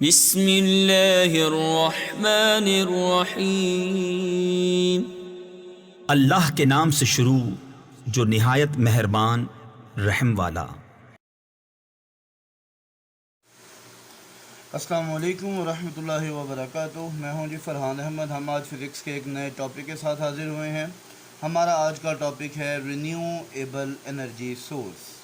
बिस्मिल्लाहिर्रहमानिर्रहीम। अल्लाह के नाम से शुरू जो निहायत मेहरबान रहम वाला। अस्सलामु अलैकुम वरहमतुल्लाहि वबरकातुहू। मैं हूं जी फरहान अहमद। हम आज फ़िज़िक्स के एक नए टॉपिक के साथ हाज़िर हुए हैं। हमारा आज का टॉपिक है रिन्यूएबल एनर्जी सोर्स।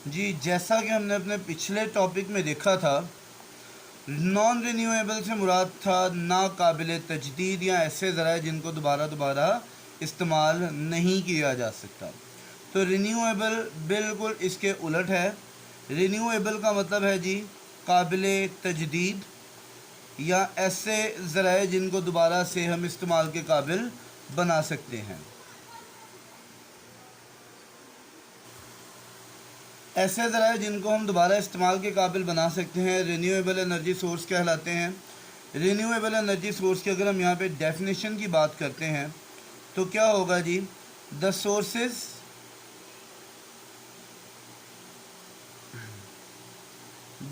जी, जैसा कि हमने अपने पिछले टॉपिक में देखा था, नॉन रिन्यूएबल से मुराद था नाकाबिल तजदीद या ऐसे ज़राए जिनको दोबारा इस्तेमाल नहीं किया जा सकता। तो रिन्यूएबल बिल्कुल इसके उलट है। रिन्यूएबल का मतलब है जी काबिल तजदीद या ऐसे ज़राए जिनको दोबारा से हम इस्तेमाल के काबिल बना सकते हैं। ऐसे ज़राए जिनको हम दोबारा इस्तेमाल के काबिल बना सकते हैं रिन्यूएबल एनर्जी सोर्स कहलाते हैं। रिन्यूएबल एनर्जी सोर्स की अगर हम यहाँ पे डेफिनेशन की बात करते हैं तो क्या होगा जी, the sources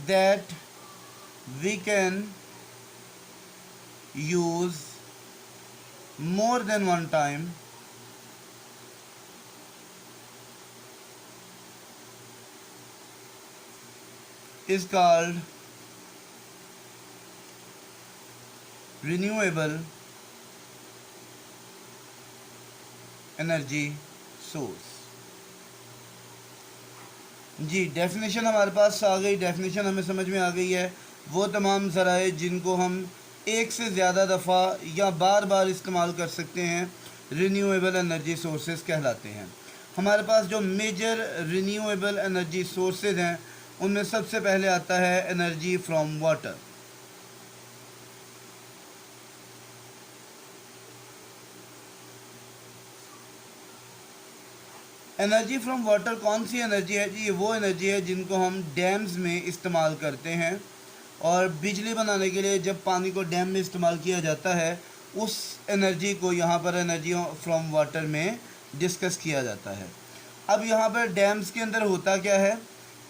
that we can use more than one time is called renewable energy source। जी, डेफिनेशन हमारे पास आ गई, डेफिनेशन हमें समझ में आ गई है। वो तमाम ज़राए जिनको हम एक से ज़्यादा दफ़ा या बार बार इस्तेमाल कर सकते हैं रिन्यूएबल एनर्जी सोर्सेज कहलाते हैं। हमारे पास जो मेजर रिन्यूएबल एनर्जी सोर्सेज हैं उनमें सबसे पहले आता है energy from water. Energy from water कौन सी एनर्जी है जी? ये वो एनर्जी है जिनको हम डैम्स में इस्तेमाल करते हैं और बिजली बनाने के लिए जब पानी को डैम में इस्तेमाल किया जाता है उस एनर्जी को यहाँ पर एनर्जी फ्रॉम वाटर में डिस्कस किया जाता है। अब यहाँ पर डैम्स के अंदर होता क्या है,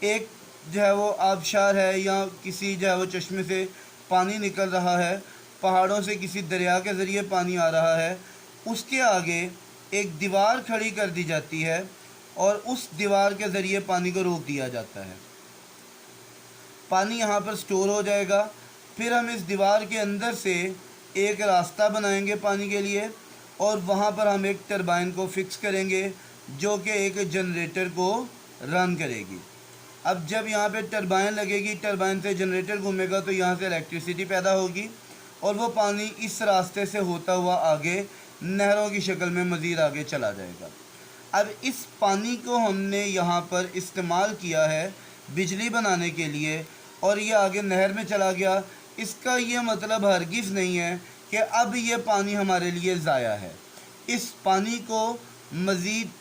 एक जो है वो आबशार है या किसी जो है वो चश्मे से पानी निकल रहा है, पहाड़ों से किसी दरिया के ज़रिए पानी आ रहा है, उसके आगे एक दीवार खड़ी कर दी जाती है और उस दीवार के ज़रिए पानी को रोक दिया जाता है। पानी यहाँ पर स्टोर हो जाएगा, फिर हम इस दीवार के अंदर से एक रास्ता बनाएंगे पानी के लिए और वहाँ पर हम एक टरबाइन को फिक्स करेंगे जो कि एक जनरेटर को रन करेगी। अब जब यहाँ पे टरबाइन लगेगी, टरबाइन से जनरेटर घूमेगा तो यहाँ से इलेक्ट्रिसिटी पैदा होगी और वो पानी इस रास्ते से होता हुआ आगे नहरों की शक्ल में मज़ीद आगे चला जाएगा। अब इस पानी को हमने यहाँ पर इस्तेमाल किया है बिजली बनाने के लिए और ये आगे नहर में चला गया। इसका ये मतलब हरगिज़ नहीं है कि अब ये पानी हमारे लिए ज़ाया है। इस पानी को मज़ीद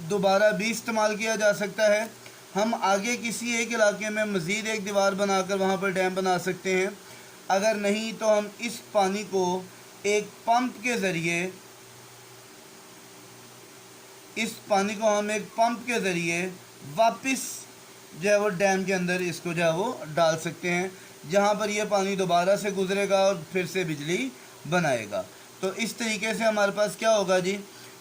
दोबारा भी इस्तेमाल किया जा सकता है। हम आगे किसी एक इलाके में मज़ीद एक दीवार बनाकर वहाँ पर डैम बना सकते हैं। अगर नहीं तो हम इस पानी को एक पंप के ज़रिए वापस जो है वो डैम के अंदर इसको जो है वो डाल सकते हैं जहाँ पर यह पानी दोबारा से गुज़रेगा और फिर से बिजली बनाएगा। तो इस तरीके से हमारे पास क्या होगा जी,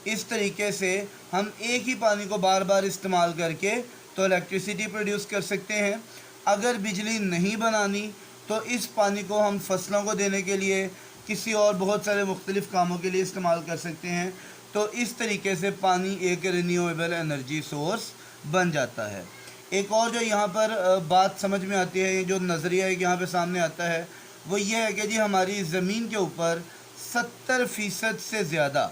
इस तरीके से हम एक ही पानी को बार बार इस्तेमाल करके तो इलेक्ट्रिसिटी प्रोड्यूस कर सकते हैं। अगर बिजली नहीं बनानी तो इस पानी को हम फसलों को देने के लिए किसी और बहुत सारे मुख्तलिफ़ कामों के लिए इस्तेमाल कर सकते हैं। तो इस तरीके से पानी एक रिन्यूएबल एनर्जी सोर्स बन जाता है। एक और जो यहाँ पर बात समझ में आती है, जो नज़रिया एक यहाँ पे सामने आता है, वो ये है कि जी हमारी ज़मीन के ऊपर 70% से ज़्यादा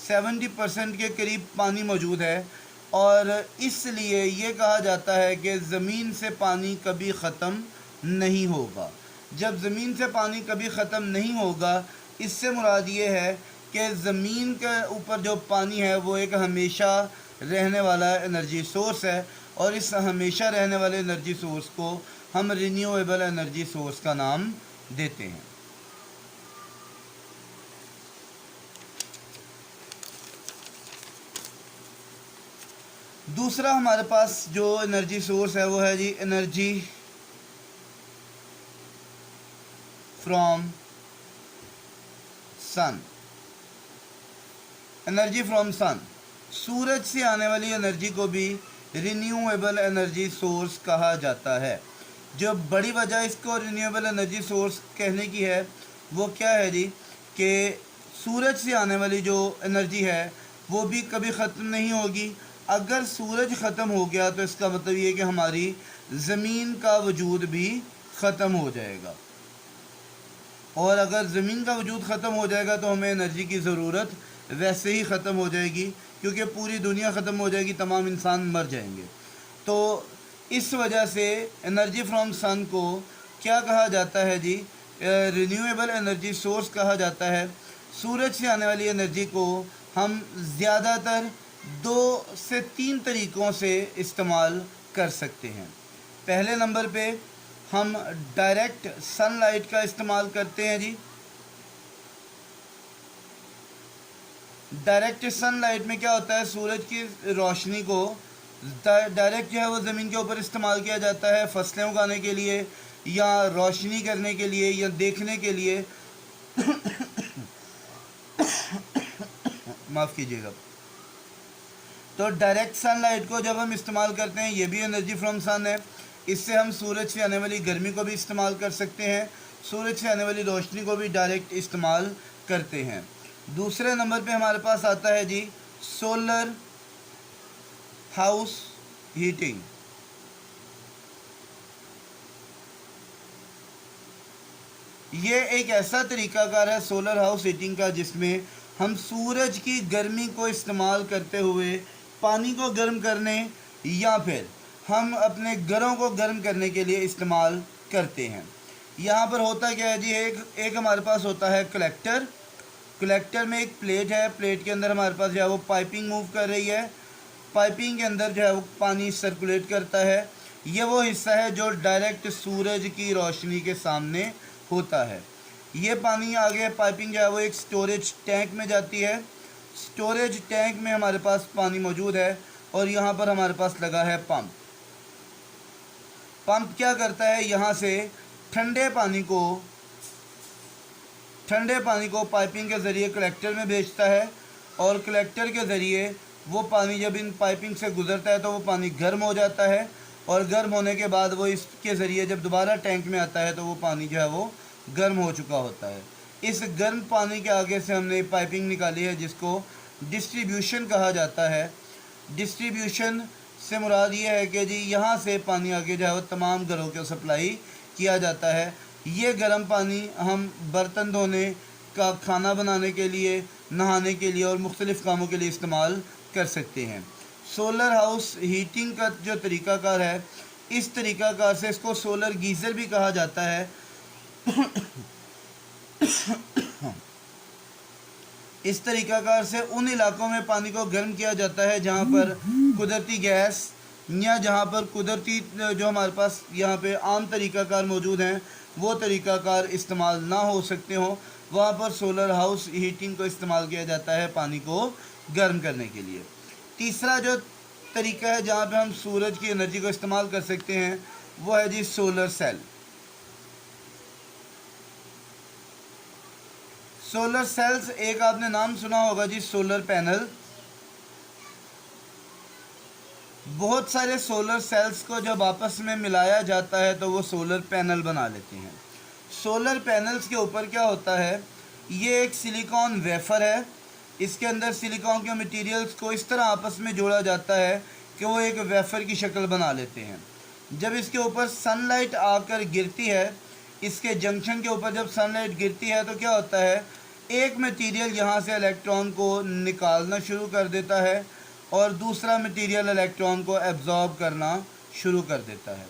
70% के करीब पानी मौजूद है और इसलिए ये कहा जाता है कि ज़मीन से पानी कभी ख़त्म नहीं होगा। जब ज़मीन से पानी कभी ख़त्म नहीं होगा, इससे मुराद ये है कि ज़मीन के ऊपर जो पानी है वो एक हमेशा रहने वाला एनर्जी सोर्स है और इस हमेशा रहने वाले एनर्जी सोर्स को हम रिन्यूएबल एनर्जी सोर्स का नाम देते हैं। दूसरा हमारे पास जो एनर्जी सोर्स है वो है जी energy from sun. Energy from sun, सूरज से आने वाली एनर्जी को भी रिन्यूएबल एनर्जी सोर्स कहा जाता है। जो बड़ी वजह इसको रिन्यूएबल एनर्जी सोर्स कहने की है वो क्या है जी, कि सूरज से आने वाली जो एनर्जी है वो भी कभी ख़त्म नहीं होगी। अगर सूरज ख़त्म हो गया तो इसका मतलब ये कि हमारी ज़मीन का वजूद भी ख़त्म हो जाएगा, और अगर ज़मीन का वजूद ख़त्म हो जाएगा तो हमें एनर्जी की ज़रूरत वैसे ही ख़त्म हो जाएगी, क्योंकि पूरी दुनिया ख़त्म हो जाएगी, तमाम इंसान मर जाएंगे। तो इस वजह से एनर्जी फ्रॉम सन को क्या कहा जाता है जी, रिन्यूएबल एनर्जी सोर्स कहा जाता है। सूरज से आने वाली एनर्जी को हम ज़्यादातर 2 से 3 तरीक़ों से इस्तेमाल कर सकते हैं। पहले नंबर पे हम डायरेक्ट सनलाइट का इस्तेमाल करते हैं जी। डायरेक्ट सनलाइट में क्या होता है, सूरज की रोशनी को डायरेक्ट जो है वो ज़मीन के ऊपर इस्तेमाल किया जाता है, फसलें उगाने के लिए या रोशनी करने के लिए या देखने के लिए माफ़ कीजिएगा। तो डायरेक्ट सनलाइट को जब हम इस्तेमाल करते हैं, ये भी एनर्जी फ्रॉम सन है। इससे हम सूरज से आने वाली गर्मी को भी इस्तेमाल कर सकते हैं, सूरज से आने वाली रोशनी को भी डायरेक्ट इस्तेमाल करते हैं। दूसरे नंबर पे हमारे पास आता है जी सोलर हाउस हीटिंग। ये एक ऐसा तरीकाकार है सोलर हाउस हीटिंग का जिसमें हम सूरज की गर्मी को इस्तेमाल करते हुए पानी को गर्म करने या फिर हम अपने घरों को गर्म करने के लिए इस्तेमाल करते हैं। यहाँ पर होता क्या है जी, एक हमारे पास होता है कलेक्टर। कलेक्टर में एक प्लेट है, प्लेट के अंदर हमारे पास जो है वो पाइपिंग मूव कर रही है, पाइपिंग के अंदर जो है वो पानी सर्कुलेट करता है। ये वो हिस्सा है जो डायरेक्ट सूरज की रोशनी के सामने होता है। ये पानी आगे पाइपिंग जो है वो एक स्टोरेज टैंक में जाती है। स्टोरेज टैंक में हमारे पास पानी मौजूद है और यहाँ पर हमारे पास लगा है पंप। पंप क्या करता है, यहाँ से ठंडे पानी को पाइपिंग के ज़रिए कलेक्टर में भेजता है, और कलेक्टर के ज़रिए वो पानी जब इन पाइपिंग से गुज़रता है तो वो पानी गर्म हो जाता है, और गर्म होने के बाद वो इसके ज़रिए जब दोबारा टैंक में आता है तो वो पानी जो है वो गर्म हो चुका होता है। इस गर्म पानी के आगे से हमने पाइपिंग निकाली है जिसको डिस्ट्रीब्यूशन कहा जाता है। डिस्ट्रीब्यूशन से मुराद ये है कि जी यहाँ से पानी आगे जो है वो तमाम घरों को सप्लाई किया जाता है। ये गर्म पानी हम बर्तन धोने का, खाना बनाने के लिए, नहाने के लिए और मुख्तलिफ़ कामों के लिए इस्तेमाल कर सकते हैं। सोलर हाउस हीटिंग का जो तरीक़ाकार है, इस तरीक़ाकार से इसको सोलर गीज़र भी कहा जाता है। इस तरीक़ाकार से उन इलाक़ों में पानी को गर्म किया जाता है जहाँ पर कुदरती गैस या जहाँ पर कुदरती जो हमारे पास यहाँ पे आम तरीक़ाकार मौजूद हैं वो तरीक़ाकार इस्तेमाल ना हो सकते हों, वहाँ पर सोलर हाउस हीटिंग को इस्तेमाल किया जाता है पानी को गर्म करने के लिए। तीसरा जो तरीका है जहाँ पे हम सूरज की एनर्जी को इस्तेमाल कर सकते हैं वो है जी सोलर सेल। सोलर सेल्स, एक आपने नाम सुना होगा जी सोलर पैनल। बहुत सारे सोलर सेल्स को जब आपस में मिलाया जाता है तो वो सोलर पैनल बना लेते हैं। सोलर पैनल्स के ऊपर क्या होता है, ये एक सिलिकॉन वेफर है। इसके अंदर सिलिकॉन के मटेरियल्स को इस तरह आपस में जोड़ा जाता है कि वो एक वेफर की शक्ल बना लेते हैं। जब इसके ऊपर सनलाइट आकर गिरती है, इसके जंक्शन के ऊपर जब सनलाइट गिरती है तो क्या होता है, एक मटेरियल यहाँ से इलेक्ट्रॉन को निकालना शुरू कर देता है और दूसरा मटेरियल इलेक्ट्रॉन को एब्जॉर्ब करना शुरू कर देता है।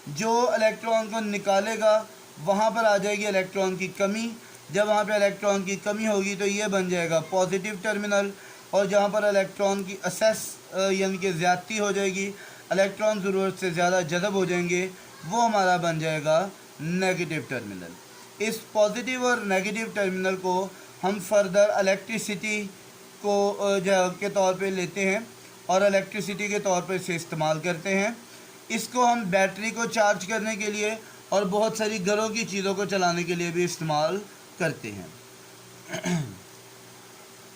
जो इलेक्ट्रॉन को निकालेगा वहाँ पर आ जाएगी इलेक्ट्रॉन की कमी। जब वहाँ पे इलेक्ट्रॉन की कमी होगी तो ये बन जाएगा पॉजिटिव टर्मिनल, और जहाँ पर इलेक्ट्रॉन की असेस यानी कि ज़्यादती हो जाएगी, इलेक्ट्रॉन ज़रूरत से ज़्यादा जज़ब हो जाएंगे, वो हमारा बन जाएगा नेगेटिव टर्मिनल। इस पॉजिटिव और नेगेटिव टर्मिनल को हम फर्दर इलेक्ट्रिसिटी को के तौर पे लेते हैं और इलेक्ट्रिसिटी के तौर पर इसे इस्तेमाल करते हैं। इसको हम बैटरी को चार्ज करने के लिए और बहुत सारी घरों की चीज़ों को चलाने के लिए भी इस्तेमाल करते हैं।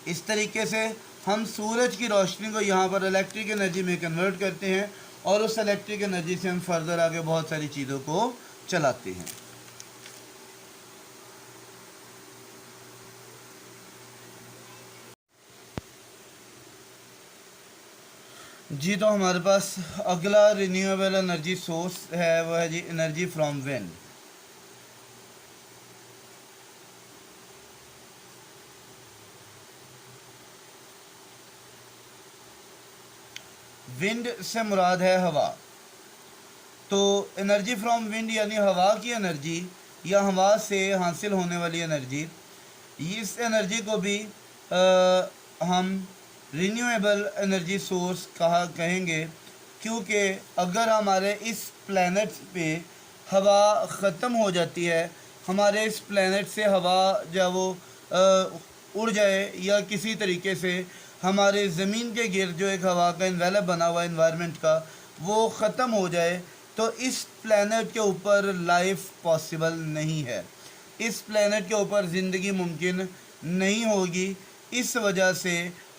इस तरीके से हम सूरज की रोशनी को यहाँ पर इलेक्ट्रिक एनर्जी में कन्वर्ट करते हैं और उस इलेक्ट्रिक एनर्जी से हम फर्दर आगे बहुत सारी चीज़ों को चलाते हैं। जी, तो हमारे पास अगला रिन्यूएबल एनर्जी सोर्स है, वो है जी एनर्जी फ्रॉम विंड। विंड से मुराद है हवा। तो एनर्जी फ्रॉम विंड यानी हवा की एनर्जी या हवा से हासिल होने वाली एनर्जी, इस एनर्जी को भी हम रिन्यूएबल एनर्जी सोर्स कहेंगे, क्योंकि अगर हमारे इस प्लैनेट पे हवा ख़त्म हो जाती है, हमारे इस प्लैनेट से हवा जो वो उड़ जाए या किसी तरीके से हमारे ज़मीन के गिर्द जो एक हवा का इन्वेलप बना हुआ इन्वायरमेंट का वो ख़त्म हो जाए, तो इस प्लैनेट के ऊपर लाइफ पॉसिबल नहीं है, इस प्लैनेट के ऊपर ज़िंदगी मुमकिन नहीं होगी। इस वजह से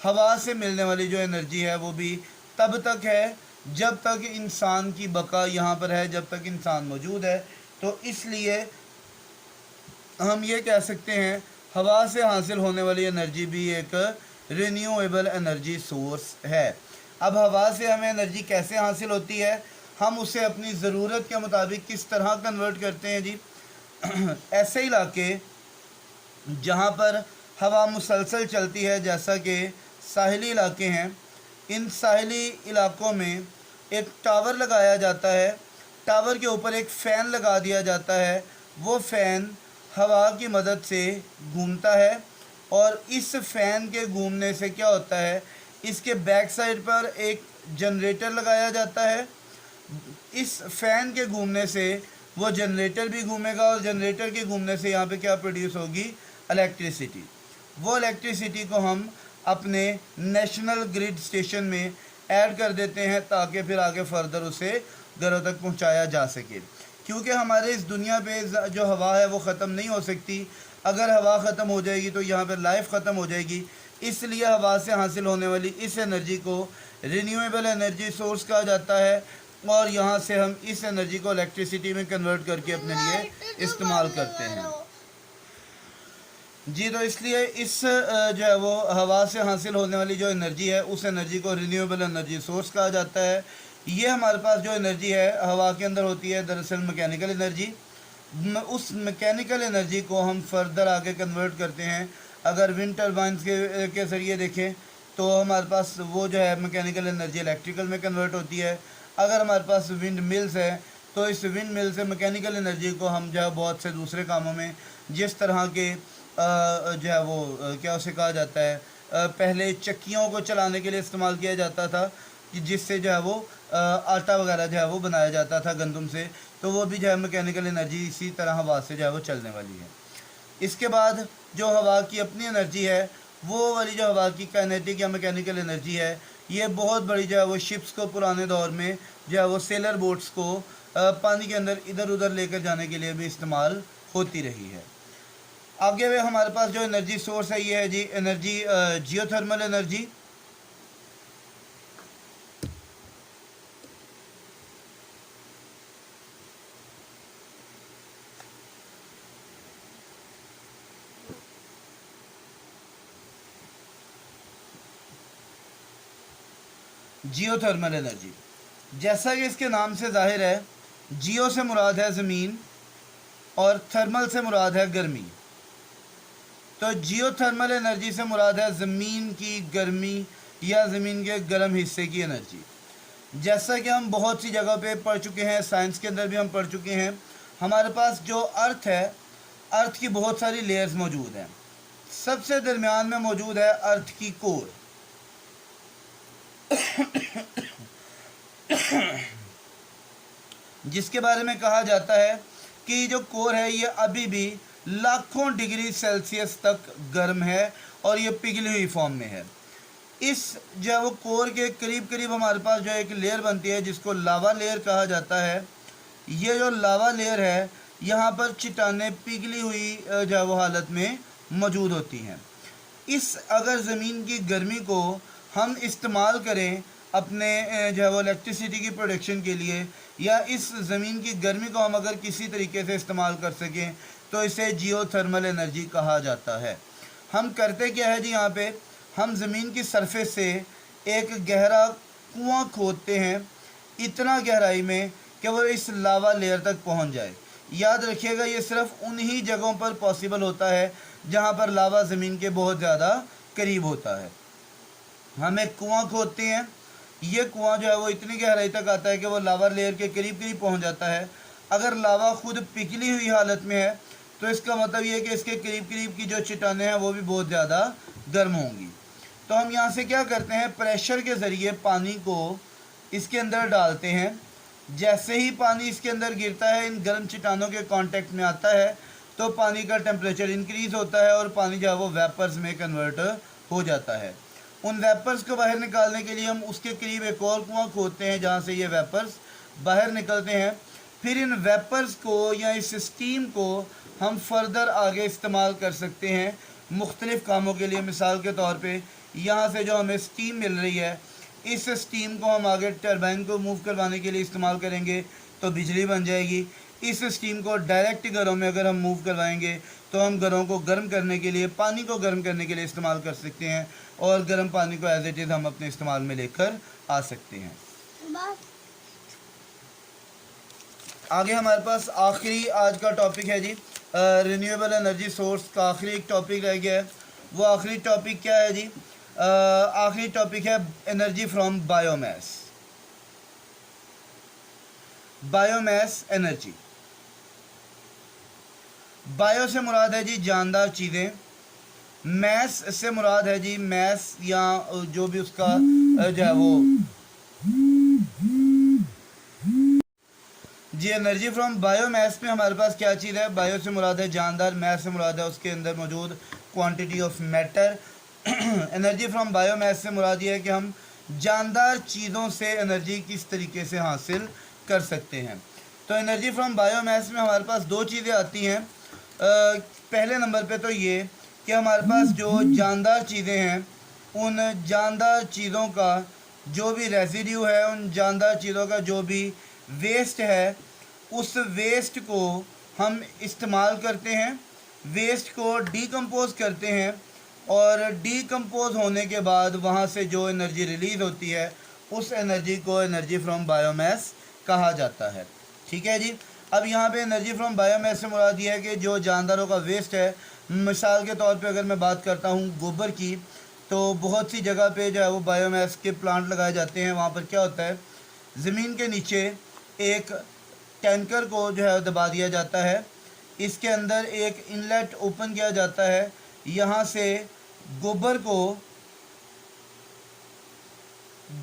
हवा से मिलने वाली जो एनर्जी है वो भी तब तक है जब तक इंसान की बका यहाँ पर है, जब तक इंसान मौजूद है। तो इसलिए हम ये कह सकते हैं हवा से हासिल होने वाली एनर्जी भी एक रिन्यूएबल एनर्जी सोर्स है। अब हवा से हमें एनर्जी कैसे हासिल होती है, हम उसे अपनी ज़रूरत के मुताबिक किस तरह कन्वर्ट करते हैं जी। ऐसे इलाके जहाँ पर हवा मुसलसल चलती है, जैसा कि साहिली इलाके हैं, इन साहिली इलाकों में एक टावर लगाया जाता है, टावर के ऊपर एक फ़ैन लगा दिया जाता है, वो फ़ैन हवा की मदद से घूमता है और इस फ़ैन के घूमने से क्या होता है, इसके बैक साइड पर एक जनरेटर लगाया जाता है। इस फ़ैन के घूमने से वो जनरेटर भी घूमेगा और जनरेटर के घूमने से यहाँ पे क्या प्रोड्यूस होगी, इलेक्ट्रिसिटी। वो इलेक्ट्रिसिटी को हम अपने नेशनल ग्रिड स्टेशन में ऐड कर देते हैं ताकि फिर आगे फर्दर उसे घरों तक पहुंचाया जा सके। क्योंकि हमारे इस दुनिया पे जो हवा है वो ख़त्म नहीं हो सकती, अगर हवा ख़त्म हो जाएगी तो यहाँ पर लाइफ ख़त्म हो जाएगी। इसलिए हवा से हासिल होने वाली इस एनर्जी को रिन्यूएबल एनर्जी सोर्स कहा जाता है और यहाँ से हम इस एनर्जी को इलेक्ट्रिसिटी में कन्वर्ट करके अपने लिए इस्तेमाल करते हैं। जी, तो इसलिए इस जो है वो हवा से हासिल होने वाली जो एनर्जी है उस एनर्जी को रिन्यूएबल एनर्जी सोर्स कहा जाता है। ये हमारे पास जो एनर्जी है हवा के अंदर होती है दरअसल मैकेनिकल एनर्जी। उस मैकेनिकल एनर्जी को हम फर्दर आगे कन्वर्ट करते हैं। अगर विंड टर्बाइंस के ज़रिए देखें तो हमारे पास वो जो है मैकेनिकल एनर्जी इलेक्ट्रिकल में कन्वर्ट होती है। अगर हमारे पास विंड मिल्स है तो इस विंड मिल से मैकेनिकल एनर्जी को हम जो है बहुत से दूसरे कामों में, जिस तरह के जो है वो क्या उसे कहा जाता है, पहले चक्कियों को चलाने के लिए इस्तेमाल किया जाता था कि जिससे जो है वो आटा वगैरह जो है वो बनाया जाता था गंदम से, तो वो भी जो है मैकेनिकल एनर्जी इसी तरह हवा से जो है वो चलने वाली है। इसके बाद जो हवा की अपनी एनर्जी है वो वाली जो हवा की काइनेटिक या मैकेनिकल एनर्जी है, ये बहुत बड़ी जो है वो शिप्स को पुराने दौर में जो है वो सेलर बोट्स को पानी के अंदर इधर उधर लेकर जाने के लिए भी इस्तेमाल होती रही है। आगे में हमारे पास जो एनर्जी सोर्स है ये है जी energy geothermal energy. Geothermal energy, जैसा कि इसके नाम से जाहिर है, जियो से मुराद है ज़मीन और थर्मल से मुराद है गर्मी। तो जियोथर्मल एनर्जी से मुराद है ज़मीन की गर्मी या ज़मीन के गर्म हिस्से की एनर्जी। जैसा कि हम बहुत सी जगह पे पढ़ चुके हैं, साइंस के अंदर भी हम पढ़ चुके हैं, हमारे पास जो अर्थ है, अर्थ की बहुत सारी लेयर्स मौजूद हैं। सबसे दरमियान में मौजूद है अर्थ की कोर। जिसके बारे में कहा जाता है कि जो कोर है ये अभी भी लाखों डिग्री सेल्सियस तक गर्म है और ये पिघली हुई फॉर्म में है। इस जो है वो कोर के करीब करीब हमारे पास जो एक लेयर बनती है जिसको लावा लेयर कहा जाता है। ये जो लावा लेयर है यहाँ पर चट्टानें पिघली हुई जो है वो हालत में मौजूद होती हैं। इस अगर ज़मीन की गर्मी को हम इस्तेमाल करें अपने जो है वो इलेक्ट्रिसिटी की प्रोडक्शन के लिए, या इस ज़मीन की गर्मी को हम अगर किसी तरीके से इस्तेमाल कर सकें तो इसे जियोथर्मल एनर्जी कहा जाता है। हम करते क्या है जी, यहाँ पे हम ज़मीन की सरफेस से एक गहरा कुआं खोदते हैं, इतना गहराई में कि वो इस लावा लेयर तक पहुँच जाए। याद रखिएगा ये सिर्फ उन्हीं जगहों पर पॉसिबल होता है जहाँ पर लावा ज़मीन के बहुत ज़्यादा करीब होता है। हम एक कुआं खोदते हैं, ये कुआं जो है वो इतनी गहराई तक आता है कि वो लावा लेयर के करीब करीब पहुँच जाता है। अगर लावा खुद पिघली हुई हालत में है तो इसका मतलब ये है कि इसके करीब करीब की जो चट्टानें हैं वो भी बहुत ज़्यादा गर्म होंगी। तो हम यहाँ से क्या करते हैं, प्रेशर के ज़रिए पानी को इसके अंदर डालते हैं। जैसे ही पानी इसके अंदर गिरता है, इन गर्म चट्टानों के कांटेक्ट में आता है, तो पानी का टेम्परेचर इंक्रीज़ होता है और पानी जो है वो वेपर्स में कन्वर्ट हो जाता है। उन वेपर्स को बाहर निकालने के लिए हम उसके करीब एक और कुआं खोदते हैं जहाँ से ये वेपर्स बाहर निकलते हैं। फिर इन वेपर्स को या इस स्टीम को हम फर्दर आगे इस्तेमाल कर सकते हैं मुख्तलिफ़ कामों के लिए। मिसाल के तौर पे यहाँ से जो हमें स्टीम मिल रही है, इस स्टीम को हम आगे टरबाइन को मूव करवाने के लिए इस्तेमाल करेंगे तो बिजली बन जाएगी। इस स्टीम को डायरेक्ट घरों में अगर हम मूव करवाएंगे तो हम घरों को गर्म करने के लिए, पानी को गर्म करने के लिए इस्तेमाल कर सकते हैं और गर्म पानी को एज इट इज़ हम अपने इस्तेमाल में लेकर आ सकते हैं। आगे हमारे पास आखिरी आज का टॉपिक है जी, रिन्यूएबल एनर्जी सोर्स का आखिरी एक टॉपिक रह गया है। वो आखिरी टॉपिक क्या है जी, आखिरी टॉपिक है energy from biomass. Biomass energy, bio से मुराद है जी जानदार चीज़ें, मैस से मुराद है जी मैस या जो भी उसका जो है वो जी। एनर्जी फ्रॉम बायोमास में हमारे पास क्या चीज़ है, बायो से मुराद है जानदार, मैस से मुराद है उसके अंदर मौजूद quantity of matter. Energy from biomass से मुराद ये है कि हम जानदार चीज़ों से एनर्जी किस तरीके से हासिल कर सकते हैं। तो एनर्जी फ्रॉम बायोमास में हमारे पास दो चीज़ें आती हैं। पहले नंबर पे तो ये कि हमारे पास जो जानदार चीज़ें हैं, उन जानदार चीज़ों का जो भी रेसिड्यू है, उन जानदार चीज़ों का जो भी वेस्ट है, उस वेस्ट को हम इस्तेमाल करते हैं, वेस्ट को डीकम्पोज़ करते हैं और डीकम्पोज़ होने के बाद वहाँ से जो एनर्जी रिलीज़ होती है उस एनर्जी को एनर्जी फ्रॉम बायोमास कहा जाता है। ठीक है जी। अब यहाँ पे एनर्जी फ्रॉम बायोमास से मुराद ये है कि जो जानदारों का वेस्ट है, मिसाल के तौर पे अगर मैं बात करता हूँ गोबर की, तो बहुत सी जगह पे जो है वो बायोमास के प्लांट लगाए जाते हैं। वहाँ पर क्या होता है, ज़मीन के नीचे एक टैंकर को जो है दबा दिया जाता है, इसके अंदर एक इनलेट ओपन किया जाता है, यहाँ से गोबर को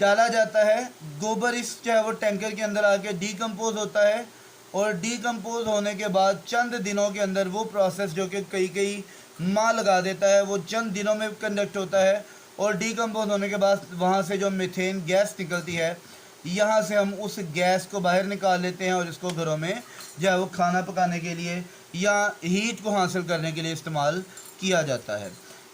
डाला जाता है। गोबर इस जो है वो टैंकर के अंदर आके डीकम्पोज़ होता है और डीकम्पोज़ होने के बाद चंद दिनों के अंदर वो प्रोसेस जो कि कई माह लगा देता है, वो चंद दिनों में कंडक्ट होता है और डीकम्पोज़ होने के बाद वहाँ से जो मीथेन गैस निकलती है, यहाँ से हम उस गैस को बाहर निकाल लेते हैं और इसको घरों में जो है वो खाना पकाने के लिए या हीट को हासिल करने के लिए इस्तेमाल किया जाता है।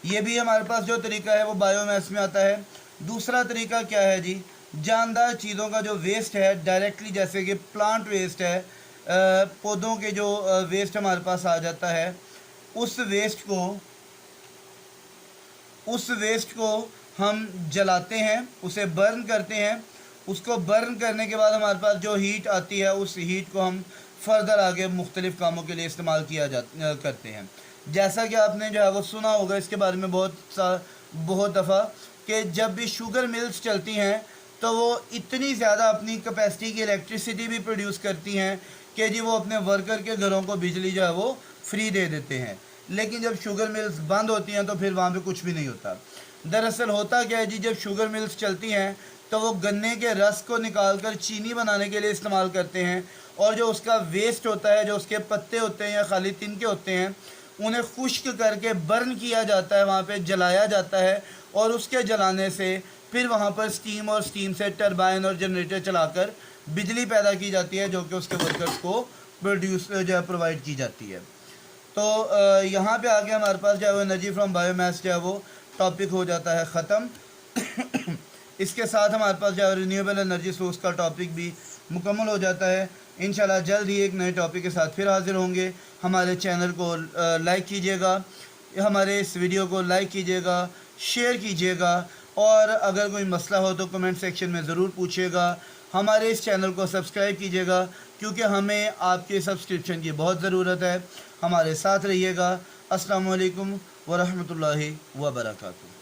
ये भी हमारे पास जो तरीका है वो बायोमास में आता है। दूसरा तरीका क्या है जी, जानदार चीज़ों का जो वेस्ट है डायरेक्टली, जैसे कि प्लांट वेस्ट है, पौधों के जो वेस्ट हमारे पास आ जाता है, उस वेस्ट को हम जलाते हैं, उसे बर्न करते हैं। उसको बर्न करने के बाद हमारे पास जो हीट आती है, उस हीट को हम फर्दर आगे मुख्तलिफ़ कामों के लिए इस्तेमाल करते हैं। जैसा कि आपने जो है वो सुना होगा इसके बारे में बहुत दफ़ा कि जब भी शुगर मिल्स चलती हैं तो वो इतनी ज़्यादा अपनी कैपेसिटी की इलेक्ट्रिसिटी भी प्रोड्यूस करती हैं कि जी वो अपने वर्कर के घरों को बिजली जो है वो फ्री दे देते हैं। लेकिन जब शुगर मिल्स बंद होती हैं तो फिर वहाँ पे कुछ भी नहीं होता। दरअसल होता क्या है जी, जब शुगर मिल्स चलती हैं तो वो गन्ने के रस को निकाल कर चीनी बनाने के लिए इस्तेमाल करते हैं और जो उसका वेस्ट होता है, जो उसके पत्ते होते हैं या खाली तिनके होते हैं, उन्हें खुश्क करके बर्न किया जाता है, वहाँ पे जलाया जाता है और उसके जलाने से फिर वहाँ पर स्टीम और स्टीम से टरबाइन और जनरेटर चलाकर बिजली पैदा की जाती है, जो कि उसके वर्कर्स को प्रोड्यूस जो है प्रोवाइड की जाती है। तो यहाँ पे आके हमारे पास जो है वो एनर्जी फ्रॉम बायोमास जो है वो टॉपिक हो जाता है ख़त्म। इसके साथ हमारे पास जो है रिन्यूएबल एनर्जी सोर्स का टॉपिक भी मुकम्मल हो जाता है। इंशाल्लाह जल्द ही एक नए टॉपिक के साथ फिर हाजिर होंगे। हमारे चैनल को लाइक कीजिएगा, हमारे इस वीडियो को लाइक कीजिएगा, शेयर कीजिएगा, और अगर कोई मसला हो तो कमेंट सेक्शन में ज़रूर पूछिएगा। हमारे इस चैनल को सब्सक्राइब कीजिएगा, क्योंकि हमें आपके सब्सक्रिप्शन की बहुत ज़रूरत है। हमारे साथ रहिएगा। अस्सलामु अलैकुम व रहमतुल्लाहि व बरकातुहू।